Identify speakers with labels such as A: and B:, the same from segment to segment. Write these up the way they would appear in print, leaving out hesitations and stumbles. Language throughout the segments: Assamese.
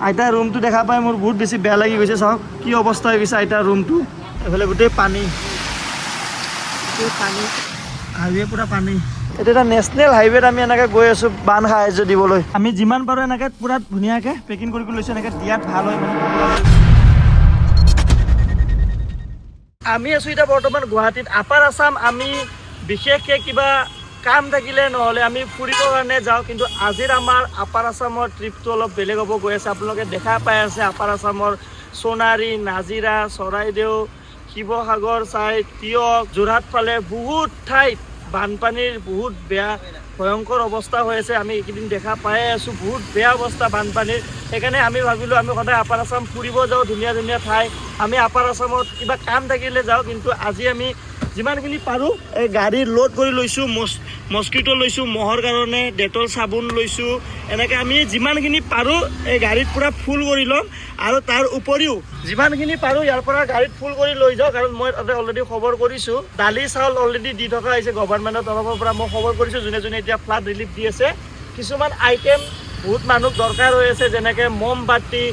A: আইতাৰ ৰুমটো দেখা পাই মোৰ বহুত বেছি বেয়া লাগি গৈছে। চাওক কি অৱস্থা হৈ গৈছে আইতাৰ ৰুমটো। এইফালে গোটেই পানী, হাইৱে পুৰা পানী। এইটো এটা নেশ্যনেল হাইৱেত আমি এনেকৈ গৈ আছোঁ বান সাহাৰ্য দিবলৈ। আমি যিমান পাৰোঁ এনেকৈ পুৰা ধুনীয়াকৈ পেকিং কৰি লৈছোঁ, এনেকৈ দিয়াত ভাল হয় মানে। আমি আছোঁ এতিয়া বৰ্তমান গুৱাহাটীত, আপাৰ আছাম। আমি বিশেষকৈ কিবা কাম থাকিলে নহ'লে আমি ফুৰিবৰ কাৰণে যাওঁ, কিন্তু আজিৰ আমাৰ আপাৰ আছামৰ ট্ৰিপটো অলপ বেলেগ হ'ব গৈ আছে। আপোনালোকে দেখা পাই আছে আপাৰ আছামৰ সোণাৰী, নাজিৰা, চৰাইদেউ, শিৱসাগৰ চাইড, তিয়ক, যোৰহাট ফালে বহুত ঠাইত বানপানীৰ বহুত বেয়া ভয়ংকৰ অৱস্থা হৈ আছে। আমি এইকেইদিন দেখা পাই আছোঁ বহুত বেয়া অৱস্থা বানপানীৰ। সেইকাৰণে আমি ভাবিলোঁ আমি সদায় আপাৰ আছাম ফুৰিব যাওঁ, ধুনীয়া ধুনীয়া ঠাই। আমি আপাৰ আছামত কিবা কাম থাকিলে যাওঁ, কিন্তু আজি আমি যিমানখিনি পাৰোঁ এই গাড়ী লোড কৰি লৈছোঁ। মস্কিটো লৈছোঁ মহৰ কাৰণে, ডেটল চাবোন লৈছোঁ। এনেকৈ আমি যিমানখিনি পাৰোঁ এই গাড়ীত পূৰা ফুল কৰি ল'ম, আৰু তাৰ উপৰিও যিমানখিনি পাৰোঁ ইয়াৰ পৰা গাড়ীত ফুল কৰি লৈ যাওঁ। কাৰণ মই তাতে অলৰেডি খবৰ কৰিছোঁ, দালি চাউল অলৰেডি দি থকা হৈছে গভৰ্ণমেণ্টৰ তৰফৰ পৰা। মই খবৰ কৰিছোঁ যোনে যোনে এতিয়া ফ্লাড ৰিলিফ দি আছে। কিছুমান আইটেম বহুত মানুহ দৰকাৰ হৈ আছে, যেনেকৈ মমবাতি,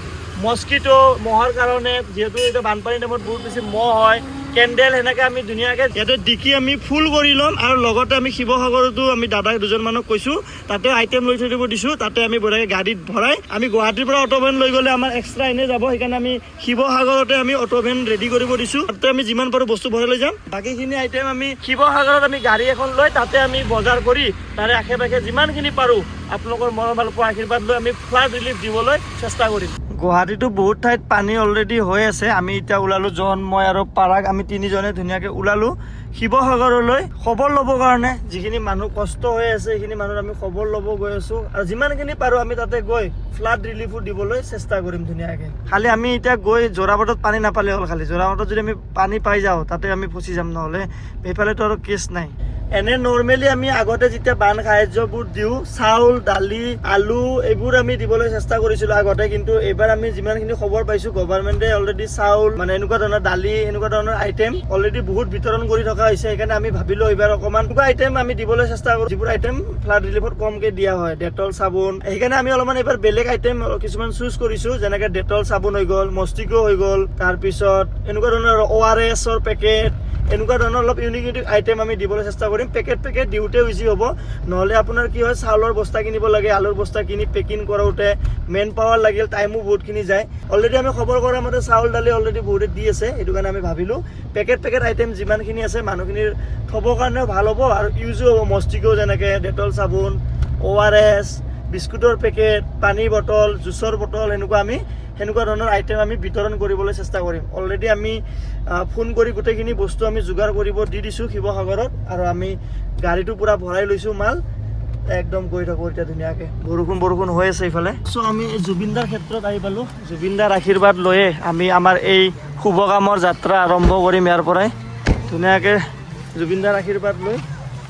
A: মস্কিটো মহৰ কাৰণে, যিহেতু এতিয়া বানপানীৰ টাইমত বহুত বেছি মহ হয়, কেণ্ডেল, সেনেকৈ আমি ধুনীয়াকৈ ইয়াতে ডিকি আমি ফুল কৰি ল'ম। আৰু লগতে আমি শিৱসাগৰতো আমি দাদাক দুজনমানক কৈছোঁ তাতে আইটেম লৈ থৈ দিব দিছোঁ। তাতে আমি বঢ়িয়াকৈ গাড়ীত ভৰাই আমি গুৱাহাটীৰ পৰা অটো ভেন লৈ গ'লে আমাৰ এক্সট্ৰা এনেই যাব। সেইকাৰণে আমি শিৱসাগৰতে আমি অটো ভেন ৰেডি কৰিব দিছোঁ। তাতে আমি যিমান পাৰোঁ বস্তু ভৰাই লৈ যাম। বাকীখিনি আইটেম আমি শিৱসাগৰত আমি গাড়ী এখন লৈ তাতে আমি বজাৰ কৰি তাৰে আশে পাশে যিমানখিনি পাৰোঁ আপোনালোকৰ মৰম ভালপোৱা আশীৰ্বাদ লৈ আমি ফ্লাড ৰিলিফ দিবলৈ চেষ্টা কৰিম। গুৱাহাটীতো বহুত ঠাইত পানী অলৰেডি হৈ আছে। আমি এতিয়া ওলালোঁ, জন, মই আৰু পাৰাগ, আমি তিনিজনে ধুনীয়াকৈ ওলালোঁ শিৱসাগৰলৈ খবৰ ল'বৰ কাৰণে। যিখিনি মানুহ কষ্ট হৈ আছে সেইখিনি মানুহৰ আমি খবৰ ল'ব গৈ আছোঁ, আৰু যিমানখিনি পাৰোঁ আমি তাতে গৈ ফ্লাড ৰিলিফো দিবলৈ চেষ্টা কৰিম ধুনীয়াকৈ। খালি আমি এতিয়া গৈ যোৰাবাটত পানী নাপালে হ'ল। খালি যোৰাবাটত যদি আমি পানী পাই যাওঁ তাতে আমি ফচি যাম, নহ'লে সেইফালেতো আৰু কেছ নাই। এনে নৰ্মেলি আমি আগতে যেতিয়া বান সাহাৰ্যবোৰ দিওঁ, চাউল, দালি, আলু এইবোৰ আমি দিবলৈ চেষ্টা কৰিছিলোঁ আগতে, কিন্তু এইবাৰ আমি যিমানখিনি খবৰ পাইছোঁ গভৰ্ণমেণ্টে অলৰেডি চাউল মানে এনেকুৱা ধৰণৰ দালি, এনেকুৱা ধৰণৰ আইটেম অলৰেডি বহুত বিতৰণ কৰি থকা হৈছে। সেইকাৰণে আমি ভাবিলোঁ এইবাৰ অকণমান কিবা আইটেম আমি দিবলৈ চেষ্টা কৰোঁ, যিবোৰ আইটেম ফ্লাড ৰিলিফত কমকৈ দিয়া হয়, ডেটল চাবোন। সেইকাৰণে আমি অলপমান এইবাৰ বেলেগ আইটেম কিছুমান চুজ কৰিছোঁ, যেনেকৈ ডেটল চাবোন হৈ গ'ল, মস্তিকো হৈ গ'ল, তাৰপিছত এনেকুৱা ধৰণৰ ORSৰ পেকেট, এনেকুৱা ধৰণৰ অলপ ইউনিক আইটেম আমি দিবলৈ চেষ্টা কৰিম। পেকেট দিওঁতে ইজি হ'ব, নহ'লে আপোনাৰ কি হয় চাউলৰ বস্তা কিনিব লাগে, আলুৰ বস্তা কিনি পেকিং কৰোঁতে মেন পাৱাৰ লাগিল, টাইমো বহুতখিনি যায়। অলৰেডি আমি খবৰ কৰা মতে চাউল দালি অলৰেডি বহুতে দি আছে। সেইটো কাৰণে আমি ভাবিলোঁ পেকেট আইটেম যিমানখিনি আছে মানুহখিনিৰ থ'বৰ কাৰণেও ভাল হ'ব আৰু ইউজো হ'ব। মস্তিকো যেনেকৈ ডেটল চাবোন, ORS, বিস্কুটৰ পেকেট, পানী বটল, জুচৰ বটল, সেনেকুৱা ধৰণৰ আইটেম আমি বিতৰণ কৰিবলৈ চেষ্টা কৰিম। অলৰেডি আমি ফোন কৰি গোটেইখিনি বস্তু আমি যোগাৰ কৰিব দি দিছোঁ শিৱসাগৰত, আৰু আমি গাড়ীটো পূৰা ভৰাই লৈছোঁ মাল, একদম গৈ থাকোঁ এতিয়া ধুনীয়াকৈ। বৰষুণ হৈ আছে এইফালে। চ' আমি জুবিনদাৰ ক্ষেত্ৰত আহি পালোঁ। জুবিনদাৰ আশীৰ্বাদ লৈয়ে আমি আমাৰ এই শুভ কামৰ যাত্ৰা আৰম্ভ কৰিম ইয়াৰ পৰাই ধুনীয়াকৈ। জুবিনদাৰ আশীৰ্বাদ লৈ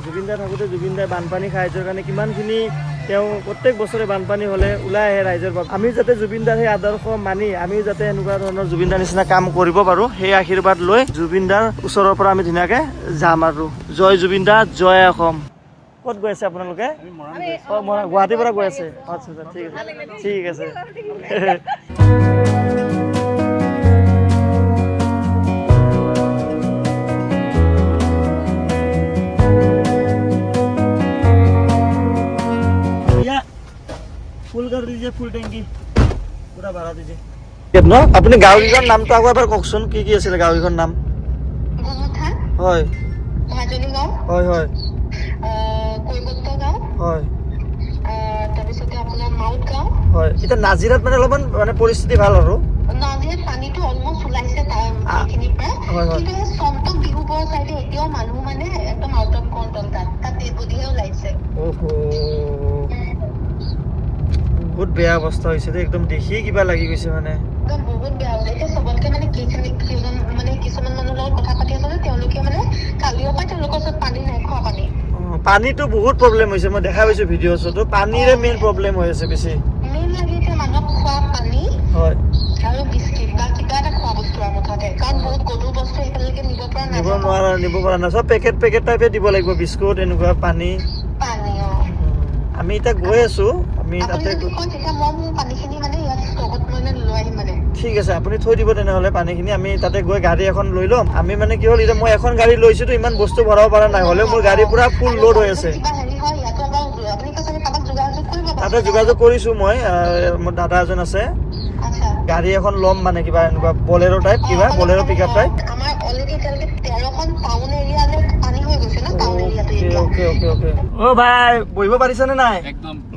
A: জুবিনদা থাকোঁতে জুবিনদাই বানপানী সাহাৰ্যৰ কাৰণে কিমানখিনি তেওঁ প্ৰত্যেক বছৰে বানপানী হ'লে ওলাই আহে ৰাইজৰ বাবে। আমি যাতে জুবিনদাৰ সেই আদৰ্শ মানি আমি যাতে এনেকুৱা ধৰণৰ জুবিনদাৰ নিচিনা কাম কৰিব পাৰোঁ, সেই আশীৰ্বাদ লৈ জুবিনদাৰ ওচৰৰ পৰা আমি ধুনীয়াকৈ যাম। আৰু জয় জুবিনদা, জয় অসম। ক'ত গৈ আছে আপোনালোকে? গুৱাহাটীৰ পৰা গৈ আছে? আচ্ছা ঠিক আছে। ফুল कर दीजिए, ফুল টেংকি পুৰা ভৰা দিজিয়ে ন। আপুনি গাঁওকেইখন নামটো আকৌ এবাৰ কওকচোন, কি আছিলে গাঁওকেইখন নাম? হয় হয় হয় হয়। হয়, এতিয়া নাজিৰাত মানে অলপমান মানে পৰিস্থিতি ভাল আৰু নাজিৰাত পানীটো অলমষ্ট ওলাইছে সেইখিনিৰ পৰা, কিন্তু চম্পক বিহুবৰ চাইডে এতিয়াও মানুহ মানে একদম আউট অফ কণ্ট্ৰল, তাত বুদ্ধিহে ওলাইছে। বহুত বেয়া অৱস্থা হৈছে দেই, একদম দেখিয়ে কিবা লাগি গৈছে মানে একদম বহুত বেয়া হৈছে। এতিয়া চবতকে মানে কিছুমান মানুহৰ লগত কথা পাতি আছে যে তেওঁলোকে মানে কালিৰ পৰা তেওঁলোকৰ ওচৰত পানী নাই, খোৱা পানী। পানীটো বহুত প্ৰব্লেম হৈছে, মই দেখা পাইছোঁ ভিডিঅ'ছতো পানীৰে মেইন প্ৰব্লেম হৈ আছে বেছি। মেইন লাগিছে মানুহক খোৱা পানী হয় আৰু বিস্কিট বা কিবা এটা খোৱা বস্তু আৰু মুঠতে, কাৰণ বহুত গধুৰ বস্তু একেলগে নিব পৰা নাই। চব পেকেট টাইপে দিব লাগিব, বিস্কুট এনেকুৱা পানী। আমি এতিয়া গৈ আছোঁ, আমি তাতে পানীখিনি মানে ইয়াত ষ্টকত ঠিক আছে আপুনি থৈ দিব তেনেহ'লে পানীখিনি আমি তাতে গৈ গাড়ী এখন লৈ ল'ম আমি মানে কি হ'ল এতিয়া মই এখন গাড়ী লৈছোতো ইমান বস্তু ভৰাব পৰা নাই হ'লেও মোৰ গাড়ী পুৰা ফুল লোড হৈ আছে তাতে যোগাযোগ কৰিছোঁ মই মোৰ দাদা এজন আছে গাড়ী এখন ল'ম মানে কিবা এনেকুৱা বলেৰো টাইপ কিবা বলেৰো পিক আপ টাইপ ও ভাই বহিব পাৰিছানে নাই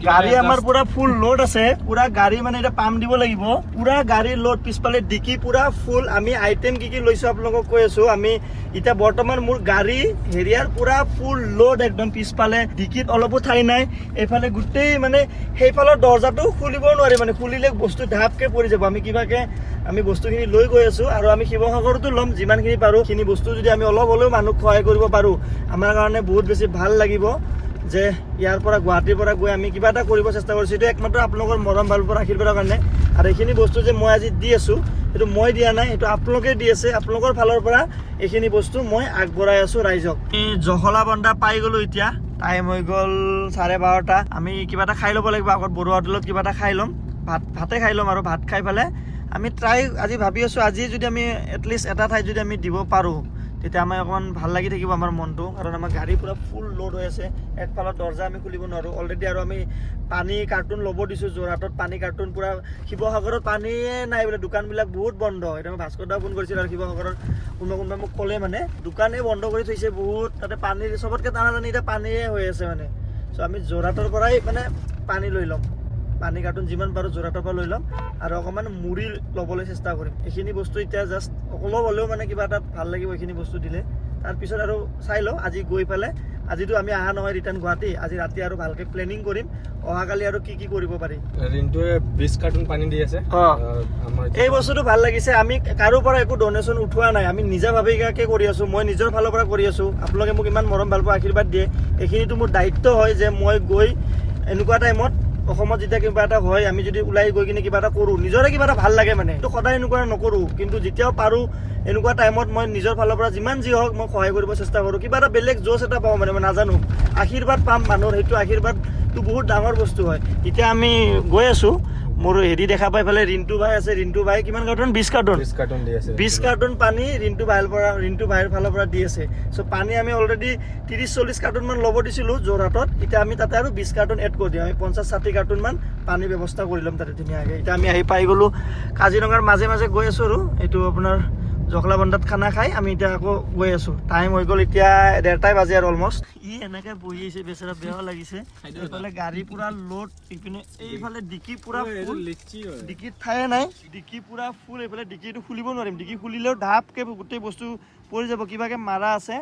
A: গাড়ী আমাৰ পুৰা ফুল লোড আছে পুৰা গাড়ী মানে এটা পাম্প দিব লাগিব পুৰা গাড়ী লোড পিছফালে ডিকি পুৰা ফুল আমি আইটেম কি লৈছো আপোনালোকক কৈ আছো আমি এতিয়া বৰ্তমান মোৰ গাড়ী হেৰিয়াৰ পুৰা ফুল লোড একদম পিছফালে ডিকিত অলপো ঠাই নাই এইফালে গোটেই মানে সেইফালৰ দৰ্জাটো খুলিব নোৱাৰি মানে খুলিলে বস্তু ঢাপকে পৰি যাব আমি কিবাকে আমি বস্তুখিনি লৈ গৈ আছো আৰু আমি শিৱসাগৰতো ল'ম যিমানখিনি পাৰোঁ খিনি বস্তু যদি আমি অলপ হ'লেও মানুহক সহায় কৰিব পাৰোঁ আমাৰ কাৰণে বহুত বেছি ভাল লাগিব যে ইয়াৰ পৰা গুৱাহাটীৰ পৰা গৈ আমি কিবা এটা কৰিব চেষ্টা কৰিছোঁ এইটো একমাত্ৰ আপোনালোকৰ মৰম ভাল পৰা আশীৰ্বাদৰ কাৰণে আৰু এইখিনি বস্তু যে মই আজি দি আছোঁ এইটো মই দিয়া নাই এইটো আপোনালোকে দি আছে আপোনালোকৰ ফালৰ পৰা এইখিনি বস্তু মই আগবঢ়াই আছোঁ ৰাইজক এই জখলা বন্ধা পাই গ'লোঁ এতিয়া টাইম হৈ গ'ল 12:30 আমি কিবা এটা খাই ল'ব লাগিব আগত বড়ো হোটেলত কিবা এটা খাই ল'ম ভাতে খাই ল'ম আৰু ভাত খাই পেলাই আমি ট্ৰাই আজি ভাবি আছোঁ আজি যদি আমি এটলিষ্ট এটা ঠাইত যদি আমি দিব পাৰোঁ তেতিয়া আমাৰ অকণমান ভাল লাগি থাকিব আমাৰ মনটো কাৰণ আমাৰ গাড়ী পুৰা ফুল লোড হৈ আছে একফালৰ দৰ্জা আমি খুলিব নোৱাৰোঁ অলৰেডি আৰু আমি পানী কাৰ্টুন ল'ব দিছোঁ যোৰহাটত পানী কাৰ্টুন পুৰা শিৱসাগৰত পানীয়ে নাই বোলে দোকানবিলাক বহুত বন্ধ এতিয়া মই ভাস্কৰ দাও ফোন কৰিছিল আৰু শিৱসাগৰৰ কোনোবাই মোক ক'লে মানে দোকানেই বন্ধ কৰি থৈছে বহুত তাতে পানীৰ চবতকৈ টানাটানি এতিয়া পানীয়ে হৈ আছে মানে চ' আমি যোৰহাটৰ পৰাই মানে পানী লৈ ল'ম পানী কাৰ্টুন যিমান পাৰোঁ যোৰহাটৰ পৰা লৈ ল'ম আৰু অকণমান মুড়ি ল'বলৈ চেষ্টা কৰিম এইখিনি বস্তু এতিয়া জাষ্ট অলপ হ'লেও মানে কিবা এটা ভাল লাগিব এইখিনি বস্তু দিলে তাৰপিছত আৰু চাই লওঁ আজি গৈ পেলাই আজিতো আমি অহা নহয় ৰিটাৰ্ণ গুৱাহাটী আজি ৰাতি আৰু ভালকৈ প্লেনিং কৰিম অহাকালি আৰু কি কৰিব পাৰি
B: ৰিণ্টুৱে 20 কাৰ্টুন পানী দি আছে
A: এই বস্তুটো ভাল লাগিছে আমি কাৰো পৰা একো ডনেশ্যন উঠোৱা নাই আমি নিজাভাৱে কৰি আছোঁ মই নিজৰ ফালৰ পৰা কৰি আছোঁ আপোনালোকে মোক ইমান মৰম ভাল পোৱা আশীৰ্বাদ দিয়ে এইখিনিতো মোৰ দায়িত্ব হয় যে মই গৈ এনেকুৱা টাইমত অসমত যেতিয়া কিবা এটা হয় আমি যদি ওলাই গৈ কিনে কিবা এটা কৰোঁ নিজৰে কিবা এটা ভাল লাগে মানে সদায় এনেকুৱা নকৰোঁ কিন্তু যেতিয়াও পাৰোঁ এনেকুৱা টাইমত মই নিজৰ ফালৰ পৰা যিমান যি হওক মই সহায় কৰিব চেষ্টা কৰোঁ কিবা এটা বেলেগ জোচ এটা পাওঁ মানে মই নাজানো আশীৰ্বাদ পাম মানুহৰ সেইটো আশীৰ্বাদটো বহুত ডাঙৰ বস্তু হয় এতিয়া আমি গৈ আছোঁ মোৰ হেৰি দেখা পাই পেলাই ৰিণ্টু ভাই আছে ৰিণ্টু ভাই কিমান কাৰ্টুন 20 কাৰ্টুন
B: দি আছে
A: 20 কাৰ্টুন পানী ৰিণ্টু ভাইৰ ফালৰ পৰা দি আছে চ' পানী আমি অলৰেডি 30-40 কাৰ্টুন মান ল'ব দিছিলোঁ যোৰহাটত এতিয়া আমি তাতে আৰু 20 কাৰ্টুন এড কৰি দিওঁ আমি 50-60 কাৰ্টুন মান পানী ব্যৱস্থা কৰি ল'ম তাতে ধুনীয়াকৈ এতিয়া আমি আহি পাই গ'লোঁ কাজিৰঙাৰ মাজে মাজে গৈ আছোঁ আৰু এইটো আপোনাৰ জখলা বন্ধাত খানা খাই আমি এতিয়া আকৌ গৈ আছোঁ টাইম হৈ গ'ল এতিয়া 1:30 বাজে আৰু অলমষ্ট এনেকৈ বহি আছে বেচেৰা বেয়াও লাগিছে এইফালে গাড়ী পুৰা লোড ইপিনে এইফালে ডিকি পুৰা ফুল ডিকিত ঠায়ে নাই ডিকি পুৰা ফুল এইফালে ডিকিটো খুলিব নোৱাৰিম ডিকি খুলিলেও ঢাপকৈ গোটেই বস্তু পৰি যাব কিবাকৈ মাৰা আছে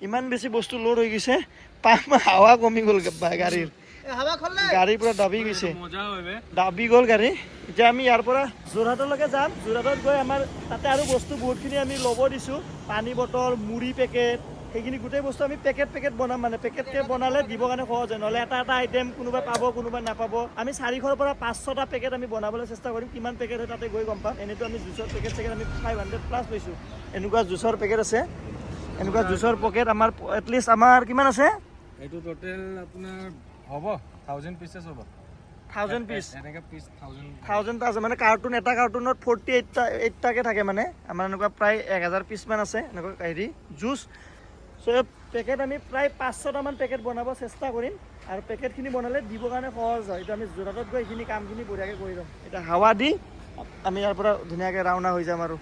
A: ইমান বেছি বস্তু লোড হৈ গৈছে হাৱা কমি গ'ল গাড়ীৰ গাড়ী পুৰা দাবি গৈছে দাবি গ'ল গাড়ী এতিয়া আমি ইয়াৰ পৰা যোৰহাটলৈকে যাম যোৰহাটত গৈ আমাৰ তাতে আৰু বস্তু বহুতখিনি আমি ল'ব দিছোঁ পানী বটল মুড়ি পেকেট সেইখিনি গোটেই বস্তু আমি পেকেট বনাম মানে পেকেটকৈ বনালে দিবৰ কাৰণে সহজ হয় নহ'লে এটা আইটেম কোনোবাই পাব কোনোবাই নাপাব আমি 400ৰ পৰা 500টা পেকেট আমি বনাবলৈ চেষ্টা কৰিম কিমান পেকেট হয় তাতে গৈ গম পাম এনেইতো আমি জুচৰ পেকেট আমি 500+ লৈছোঁ এনেকুৱা জুচৰ পেকেট আছে এনেকুৱা জুচৰ পেকেট আমাৰ এটলিষ্ট আমাৰ কিমান আছে
B: এইটো টোটেল আপোনাৰ হ'ব 1000 পিচেছ হ'ব 1000 পিচ এনেকৈ পিচ 1000 আছে মানে কাৰ্টুন এটা কাৰ্টুনত 48টাকৈ থাকে মানে আমাৰ এনেকুৱা প্ৰায় 1000 পিচমান আছে এনেকুৱা হেৰি জুচ চ' পেকেট আমি প্ৰায় 500টামান পেকেট বনাব চেষ্টা কৰিম আৰু পেকেটখিনি বনালে দিবৰ কাৰণে সহজ হয় এতিয়া আমি যোৰহাটত গৈ এইখিনি কামখিনি বঢ়িয়াকৈ কৰি ল'ম এতিয়া হাৱা দি আমি ইয়াৰ পৰা ধুনীয়াকৈ ৰাওনা হৈ যাম আৰু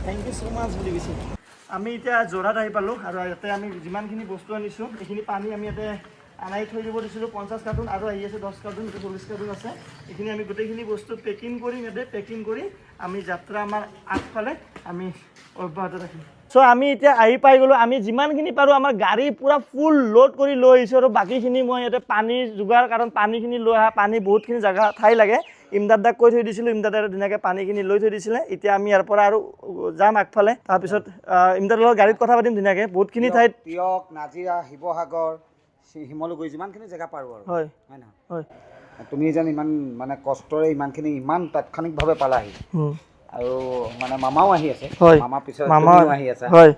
B: থেংক ইউ ছ' মাছ বুলি কৈছোঁ আমি এতিয়া যোৰহাট আহি পালোঁ আৰু ইয়াতে আমি যিমানখিনি বস্তু আনিছোঁ এইখিনি পানী আমি ইয়াতে আনাই থৈ দিব দিছিলোঁ 50 কাৰ্টুন আৰু আহি আছে 10 কাৰ্টুন 40 কাৰ্টুন আছে এইখিনি আমি গোটেইখিনি বস্তু পেকিং কৰিম ইয়াতে পেকিং কৰি আমি যাত্ৰা আমাৰ আগফালে আমি অব্যাহত ৰাখিম চ' আমি এতিয়া আহি পাই গ'লোঁ আমি যিমানখিনি পাৰোঁ আমাৰ গাড়ী পূৰা ফুল লোড কৰি লৈ আহিছোঁ আৰু বাকীখিনি মই ইয়াতে পানীৰ যোগাৰ কাৰণ পানীখিনি লৈ অহা পানী বহুতখিনি জেগা ঠাই লাগে ইমদাদাক কৈ থৈ দিছিলোঁ ইমদাদাই ধুনীয়াকৈ পানীখিনি লৈ থৈ দিছিলে এতিয়া আমি ইয়াৰ পৰা আৰু যাম আগফালে তাৰপিছত ইমদাদাৰ লগত গাড়ীত কথা পাতিম ধুনীয়াকৈ বহুতখিনি ঠাইত
C: তিয়ক নাজিৰা শিৱসাগৰ শিমলুগুৰি যিমানখিনি জেগা পাৰোঁ আৰু
A: হয়
C: হয় নহয়
A: হয়
C: তুমি যেন ইমান মানে কষ্টৰে ইমানখিনি ইমান তাৎক্ষণিকভাৱে পালাহি আৰু মানে মামাও আহি আছে
A: হয়
C: মামা পিছত
A: মামা
C: আহি আছে
A: হয়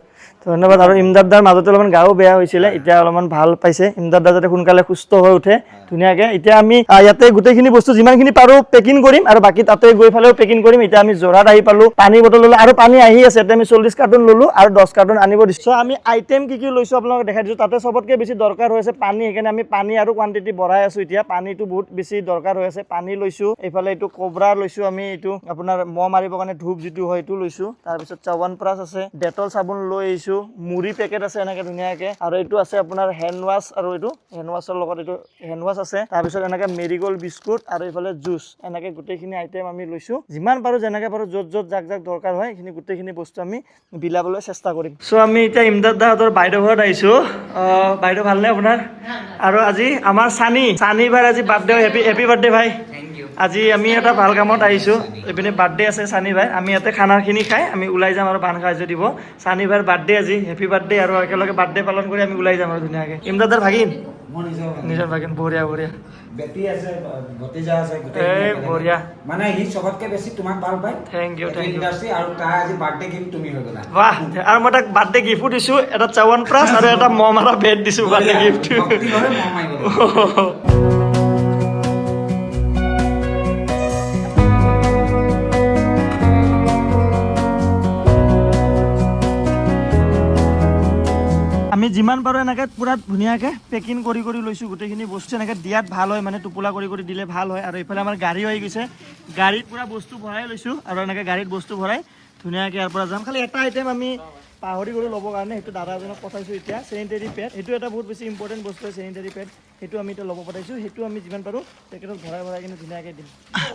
A: ধন্যবাদ। আৰু ইমদাদ দাৰ মাজতে অলপমান গাও বেয়া হৈছিলে, এতিয়া অলপমান ভাল পাইছে। ইমদাদ দা যাতে সোনকালে সুস্থ হৈ উঠে ধুনীয়াকে। এতিয়া আমি ইয়াতে গোটেইখিনি বস্তু যিমানখিনি পাৰো পেকিং কৰিম আৰু বাকী তাতে গৈ ফালেও পেকিং কৰিম। এতিয়া আমি যোৰহাট আহি পালো, পানী বটল ল'লো আৰু পানী আহি আছে। এতিয়া আমি 40 কাৰ্টুন ল'লো আৰু 10 কাৰ্টুন আনিব দিছোঁ। আমি আইটেম কি লৈছোঁ আপোনালোকক দেখাই দিছোঁ। তাতে চবতকৈ বেছি দৰকাৰ হৈ আছে পানী, সেইকাৰণে আমি পানী আৰু কোৱান্টিটি বঢ়াই আছোঁ। এতিয়া পানীটো বহুত বেছি দৰকাৰ হৈ আছে, পানী লৈছোঁ। এইফালে এইটো কোবৰা লৈছোঁ আমি, এইটো আপোনাৰ মহ মাৰিবৰ কাৰণে ধূপ যিটো হয় এইটো লৈছোঁ। তাৰপিছত চ্যৱনপ্ৰাচ আছে, ডেটল চাবোন লৈ আহিছোঁ, মুড়ি পেকেট আছে এনেকৈ ধুনীয়াকৈ, আৰু এইটো আছে আপোনাৰ হেণ্ড ৱাছ, আৰু এইটো হেণ্ড ৱাছৰ লগত এইটো হেণ্ড ৱাছ আছে। তাৰপিছত এনেকৈ মেৰিগ'ল্ড বিস্কুট আৰু এইফালে জুচ, এনেকৈ গোটেইখিনি আইটেম আমি লৈছোঁ। যিমান পাৰোঁ যেনেকৈ পাৰোঁ য'ত যাক দৰকাৰ হয় সেইখিনি গোটেইখিনি বস্তু আমি বিলাবলৈ চেষ্টা কৰিম। চ' আমি এতিয়া ইমদাদ দাহঁতৰ বাইদেউ ঘৰত আহিছোঁ। বাইদেউ ভালনে আপোনাৰ? আৰু আজি আমাৰ চানি ভাইৰ আজি বাৰ্থডে, হেপী বাৰ্থডে ভাই। আজি আমি এটা ভাল কামত আহিছোঁ, এইপিনে বাৰ্থডে আছে চানি ভাই। আমি ইয়াতে খানাখিনি খাই আমি ওলাই যাম আৰু পান সাহায্য দিব। চানি ভাইৰ বাৰ্থডে আজি, হেপী বাৰ্থডে, আৰু একেলগে বাৰ্থডে পালন কৰি আমি ওলাই যাম আৰু ধুনীয়াকৈ। ইমদাদাৰ ভাগিন, নিজৰ ভাগিন, বঢ়িয়া বঢ়িয়া।
C: বেটি আছে, ভতিজা আছে,
A: এই বঢ়িয়া।
C: মানে সি চবতকে বেছি তোমাক ভাল পায়।
A: Thank U.
C: ইণ্ডাষ্ট্ৰি, আৰু তাৰ আজি বাৰ্থডে গিফ্ট তুমি হৈ গ'লা।
A: বাহ, আৰু মই তাক বাৰ্থডে গিফ্টো দিছোঁ, এটা চ্যৱনপ্ৰাচ আৰু এটা মহ মাৰা বেট দিছোঁ বাৰ্থডে গিফ্ট।
C: ভক্তিভাৱে মহ মাৰিব।
A: আমি যিমান পাৰোঁ এনেকৈ পূৰা ধুনীয়াকৈ পেকিং কৰি লৈছোঁ গোটেইখিনি বস্তু। এনেকৈ দিয়াত ভাল হয়, মানে টোপোলা কৰি দিলে ভাল হয়। আৰু এইফালে আমাৰ গাড়ীও আহি গৈছে, গাড়ীত পূৰা বস্তু ভৰাই লৈছোঁ, আৰু এনেকৈ গাড়ীত বস্তু ভৰাই ধুনীয়াকৈ ইয়াৰ পৰা যাম। খালি এটা আইটেম আমি পাহৰি গ'লোঁ ল'বৰ কাৰণে, সেইটো দাদা এজনক পঠাইছোঁ এতিয়া, চেনিটেৰী পেড। সেইটো এটা বহুত বেছি ইম্পৰ্টেণ্ট বস্তু হয়, চেনিটেৰী পেড। সেইটো আমি এতিয়া ল'ব পঠাইছোঁ, সেইটো আমি যিমান পাৰোঁ পেকেটত ভৰাই কিনে ধুনীয়াকৈ দিম।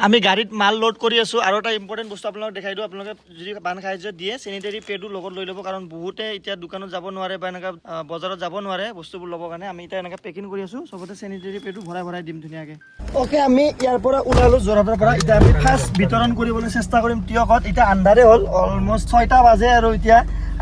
A: আমি গাড়ীত মাল লোড কৰি আছোঁ। আৰু এটা ইম্পৰ্টেণ্ট বস্তু আপোনালোকক দেখাই দিওঁ, আপোনালোকে যদি বান সাহায্য দিয়ে চেনিটেৰী পেডো লগত লৈ ল'ব, কাৰণ বহুতে এতিয়া দোকানত যাব নোৱাৰে বা এনেকুৱা বজাৰত যাব নোৱাৰে বস্তুবোৰ ল'বৰ কাৰণে। আমি এতিয়া এনেকৈ পেকিং কৰি আছোঁ, চবতে চেনিটেৰী পেডো ভৰাই দিম ধুনীয়াকৈ। অ'কে, আমি ইয়াৰ পৰা ওলালোঁ যোৰহাটৰ পৰা। এতিয়া আমি ফাৰ্ষ্ট বিতৰণ কৰিবলৈ চেষ্টা কৰিম তিয়কত। এতিয়া আন্ধাৰে হ'ল, অলমষ্ট 6টা বাজে, আৰু এতিয়া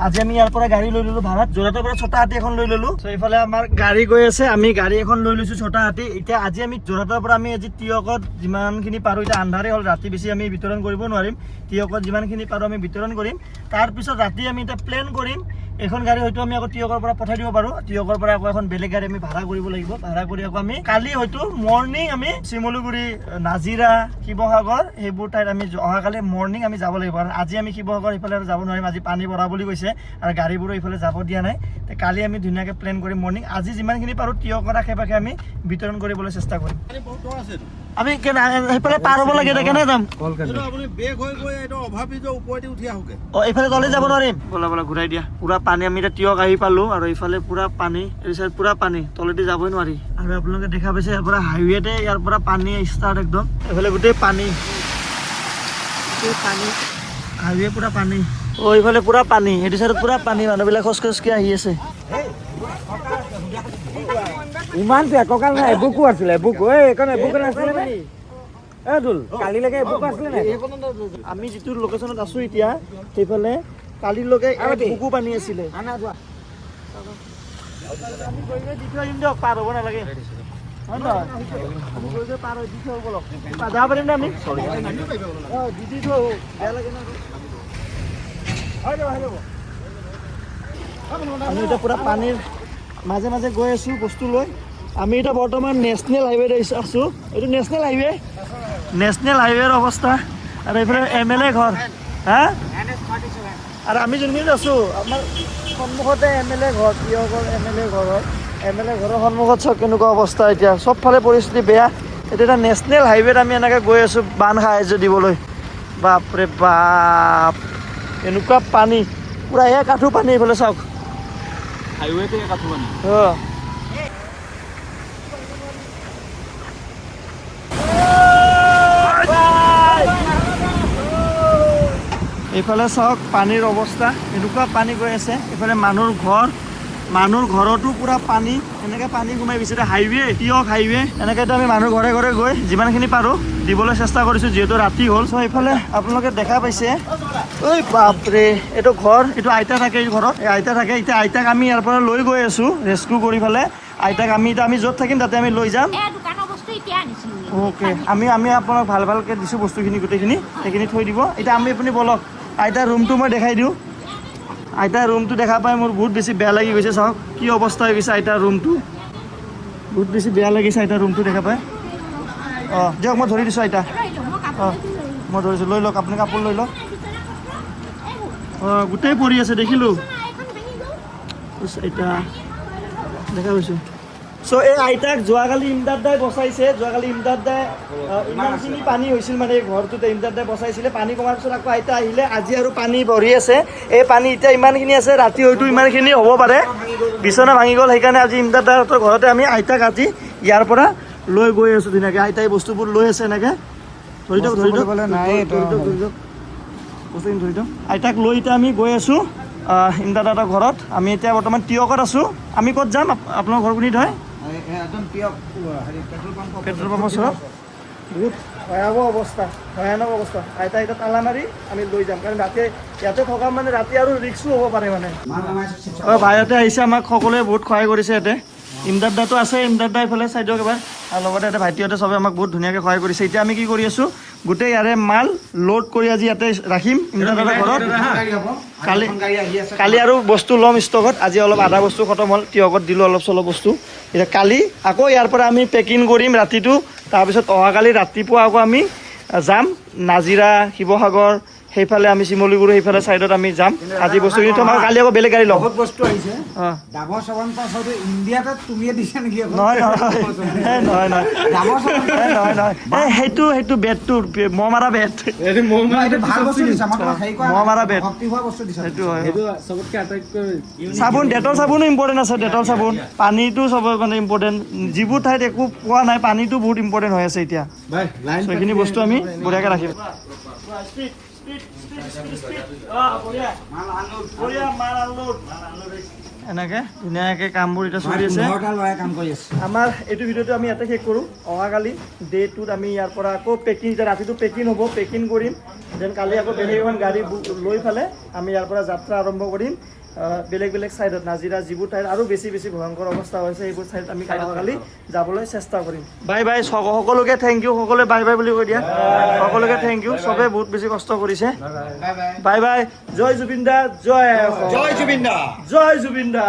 A: আজি আমি ইয়াৰ পৰা গাড়ী লৈ ল'লোঁ ভাড়াত, যোৰহাটৰ পৰা ছটা হাতী এখন লৈ ল'লোঁ। চ' এইফালে আমাৰ গাড়ী গৈ আছে, আমি গাড়ী এখন লৈ লৈছোঁ ছটা হাতী। এতিয়া আজি আমি যোৰহাটৰ পৰা আমি আজি তিয়কত যিমানখিনি পাৰোঁ, এতিয়া আন্ধাৰে হ'ল, ৰাতি বেছি আমি বিতৰণ কৰিব নোৱাৰিম। তিয়কত যিমানখিনি পাৰোঁ আমি বিতৰণ কৰিম। তাৰপিছত ৰাতি আমি এতিয়া প্লেন কৰিম, এখন গাড়ী হয়তো আমি আকৌ তিয়কৰ পৰা পঠাই দিব পাৰোঁ, তিয়কৰ পৰা আকৌ এখন বেলেগ গাড়ী আমি ভাড়া কৰিব লাগিব। ভাড়া কৰি আকৌ আমি কালি হয়তো মৰ্ণিং আমি শিমলুগুৰি, নাজিৰা, শিৱসাগৰ সেইবোৰ ঠাইত আমি অহাকালি মৰ্ণিং আমি যাব লাগিব। কাৰণ আজি আমি শিৱসাগৰ ইফালে আৰু যাব নোৱাৰিম, আজি পানী বঢ়া বুলি কৈছে আৰু গাড়ীবোৰো ইফালে যাব দিয়া নাই। কালি আমি ধুনীয়াকৈ প্লেন কৰিম মৰ্ণিং। আজি যিমানখিনি পাৰোঁ তিয়কৰ আশে পাশে আমি বিতৰণ কৰিবলৈ চেষ্টা কৰিম। আমি সেইফালে পাৰ হ'ব লাগে, কেনে যাম? এইফালে তলে যাব নোৱাৰিম, বলা ঘূৰাই দিয়া। পুৰা পানী, আমি এতিয়া তিয়ক আহি পালোঁ, আৰু এইফালে পুৰা পানী, এই চাইড পুৰা পানী, তলেদি যাবই নোৱাৰি। আৰু আপোনালোকে দেখা পাইছে ইয়াৰ পৰা হাইৱেতে, ইয়াৰ পৰা পানী ষ্টাৰ্ট একদম। এইফালে গোটেই পানী, হাইৱে পুৰা পানী। এইফালে পুৰা পানী, সেইটো চাইডত পুৰা পানী, মানুহবিলাক খোজকাঢ়ি আহি আছে।
C: ইমান এককাল নাই, এবুকো আছিলে, এবুকো নাছিলে নে? কালিলৈকে এবুকো আছিলে নে?
A: আমি যিটো লোকেশ্যনত আছোঁ এতিয়া, সেইফালে কালিলৈকে বুকু পানী আছিলে। দি থৈ আহিম দিয়ক, পাৰ হ'ব নালাগে। হয় নহয়? আমি গৈ পাৰ হৈ দি থৈ হ'ব লওক, যাব পাৰিম নে আমি? দি থৈ আহোঁ, বেয়া লাগে ন। আমি এতিয়া পুৰা পানীৰ মাজে মাজে গৈ আছোঁ বস্তু লৈ। আমি এতিয়া বৰ্তমান নেশ্যনেল হাইৱেত আছোঁ, এইটো নেশ্যনেল হাইৱেৰ অৱস্থা। আৰু এইফালে MLA ঘৰ, হা? আৰু আমি যোনখিনিত আছোঁ, আমাৰ সন্মুখতে MLA ঘৰ, তিয়কৰ MLA ঘৰ হয়। MLA ঘৰৰ সন্মুখত চাওক কেনেকুৱা অৱস্থা, এতিয়া চবফালে পৰিস্থিতি বেয়া। এতিয়া এটা নেশ্যনেল হাইৱেত আমি এনেকৈ গৈ আছোঁ বান সাহায্য দিবলৈ। বাপৰে বাপ, এনেকুৱা পানী, পুৰা এক আঁঠু পানী এইফালে চাওক,
B: হাইৱেতে এক আঁঠু পানী।
A: এইফালে চাওক পানীৰ অৱস্থা, এনেকুৱা পানী গৈ আছে। এইফালে মানুহৰ ঘৰতো পুৰা পানী, এনেকৈ পানী সোমাই গৈছে। হাইৱে, তিয়ক হাইৱে, এনেকৈতো আমি মানুহ ঘৰে ঘৰে গৈ যিমানখিনি পাৰোঁ দিবলৈ চেষ্টা কৰিছোঁ, যিহেতু ৰাতি হ'ল। চ' এইফালে আপোনালোকে দেখা পাইছে, ঐ বাপৰে, এইটো ঘৰ, এইটো আইতা থাকে এই ঘৰত, এই আইতা থাকে। এতিয়া আইতাক আমি ইয়াৰ পৰা লৈ গৈ আছোঁ ৰেস্কিউ কৰি পেলাই। আইতাক আমি য'ত থাকিম তাতে আমি লৈ যাম। অ'কে, আমি আপোনাক ভালকৈ দিছোঁ বস্তুখিনি, গোটেইখিনি সেইখিনি থৈ দিব। এতিয়া আপুনি বলক, আইতাৰ ৰুমটো মই দেখাই দিওঁ।
B: আইতাৰ ৰুমটো দেখা পাই মোৰ বহুত বেছি বেয়া লাগি গৈছে চাওক কি অৱস্থা হৈ গৈছে আইতাৰ ৰুমটো বহুত বেছি বেয়া লাগিছে আইতাৰ ৰুমটো দেখা পাই অঁ দিয়ক মই ধৰি দিছোঁ আইতা অঁ মই ধৰিছোঁ লৈ লওক আপুনি কাপোৰ লৈ লওক অঁ গোটেই পৰি আছে দেখিলোঁ আইতা দেখা পাইছোঁ চ' এই আইতাক যোৱাকালি ইমদাদ দাই বচাইছে যোৱাকালি ইমদাদ দাই ইমানখিনি পানী হৈছিল মানে এই ঘৰটোতে ইমদাদ দাই বচাইছিলে পানী কমাৰ পিছত আকৌ আইতা আহিলে আজি আৰু পানী ভৰি আছে এই পানী এতিয়া ইমানখিনি আছে ৰাতি হয়তো ইমানখিনি হ'ব পাৰে বিচনা ভাঙি গ'ল সেইকাৰণে আজি ইমদাদ দাহঁতৰ ঘৰতে আমি আইতাক আজি ইয়াৰ পৰা লৈ গৈ আছোঁ ধুনীয়াকৈ আইতাই বস্তুবোৰ লৈ আছে এনেকৈ ধৰি দিয়ক বস্তুখিনি ধৰি দিয়ক আইতাক লৈ এতিয়া আমি গৈ আছোঁ ইমদাদ দাহঁতৰ ঘৰত আমি এতিয়া বৰ্তমান টিয়কত আছোঁ আমি ক'ত যাম আপোনাৰ ঘৰ কোনিত হয় পেট্ৰল পাম্পৰ ওচৰত বহুত ভয়াৱহ অৱস্থা ভয়ানক অৱস্থা আইতা এতিয়া তালা মাৰি আমি লৈ যাম কাৰণ ৰাতি ইয়াতে থকা মানে ৰাতি আৰু ৰিক্সো হ'ব পাৰে মানে ভাইহঁতে আহিছে আমাক সকলোৱে বহুত সহায় কৰিছে ইয়াতে ইমদাদ দাটো আছে ইমদাদ দা এইফালে চাইডক এবাৰ আৰু লগতে ইয়াতে ভাইটিহঁতে চবে আমাক বহুত ধুনীয়াকৈ সহায় কৰিছে এতিয়া আমি কি কৰি আছোঁ গোটেই ইয়াৰে মাল লোড কৰি আজি ইয়াতে ৰাখিম ইমদাদ দাদাৰ ঘৰত কালি আৰু বস্তু ল'ম ষ্টকত আজি অলপ আধা বস্তু খতম হ'ল তিয়কত দিলোঁ অলপ চলপ বস্তু এতিয়া কালি আকৌ ইয়াৰ পৰা আমি পেকিং কৰিম ৰাতিটো তাৰপিছত অহাকালি ৰাতিপুৱা আকৌ আমি যাম নাজিৰা শিৱসাগৰ সেইফালে আমি শিমলুগুৰি সেইফালে চাইডত আমি যাম আজি বস্তুখিনি থ'ম আৰু কালি আকৌ বেলেগ গাড়ী ল'ম
C: বহুত বস্তু আহিছে
B: অঁ
C: ডাবৰ চাবোন পাছ হয়তো ইণ্ডিয়াতে তুমিয়ে দিছা নেকি
B: নহয় নহয় সেইটো বেটটো মহ মাৰা বেট
C: ভাল বস্তু দিছা মই তোমাক হেৰি কৰা
B: মহ মাৰা বেট
C: ভক্তি হোৱা বস্তু দিছা
B: সেইটো হয়
D: চবতকৈ আটাইতকৈ
B: চাবোন ডেটল চাবোনো ইম্পৰ্টেণ্ট আছে ডেটল চাবোন পানীটো চব মানে ইম্পৰ্টেণ্ট যিবোৰ ঠাইত একো পোৱা নাই পানীটো বহুত ইম্পৰ্টেণ্ট হৈ আছে এতিয়া সেইখিনি বস্তু আমি বঢ়িয়াকৈ ৰাখিম এনেকৈ ধুনীয়াকৈ কামবোৰ এতিয়া চলি আছে
C: কাম কৰি আছে
B: আমাৰ এইটো ভিডিঅ'টো আমি ইয়াতে শেষ কৰোঁ অহাকালি ডে 2ত আমি ইয়াৰ পৰা আকৌ পেকিং এতিয়া ৰাতিটো পেকিং হ'ব পেকিং কৰিম দেন কালি আকৌ বেলেগ এখন গাড়ী লৈ পেলাই আমি ইয়াৰ পৰা যাত্ৰা আৰম্ভ কৰিম বেলেগ বেলেগ ছাইডত নাজিৰা যিবোৰ ঠাইত আৰু বেছি বেছি ভয়ংকৰ অৱস্থা হৈছে সেইবোৰ ঠাইত আমি অহাকালি যাবলৈ চেষ্টা কৰিম বাই বাই সকলোকে থেংক ইউ সকলোৱে বাই বাই বুলি কৈ দিয়া সকলোকে থেংক ইউ চবে বহুত বেছি কষ্ট কৰিছে বাই বাই জয় জুবিন দা জয় জুবিন দা জয় জুবিন দা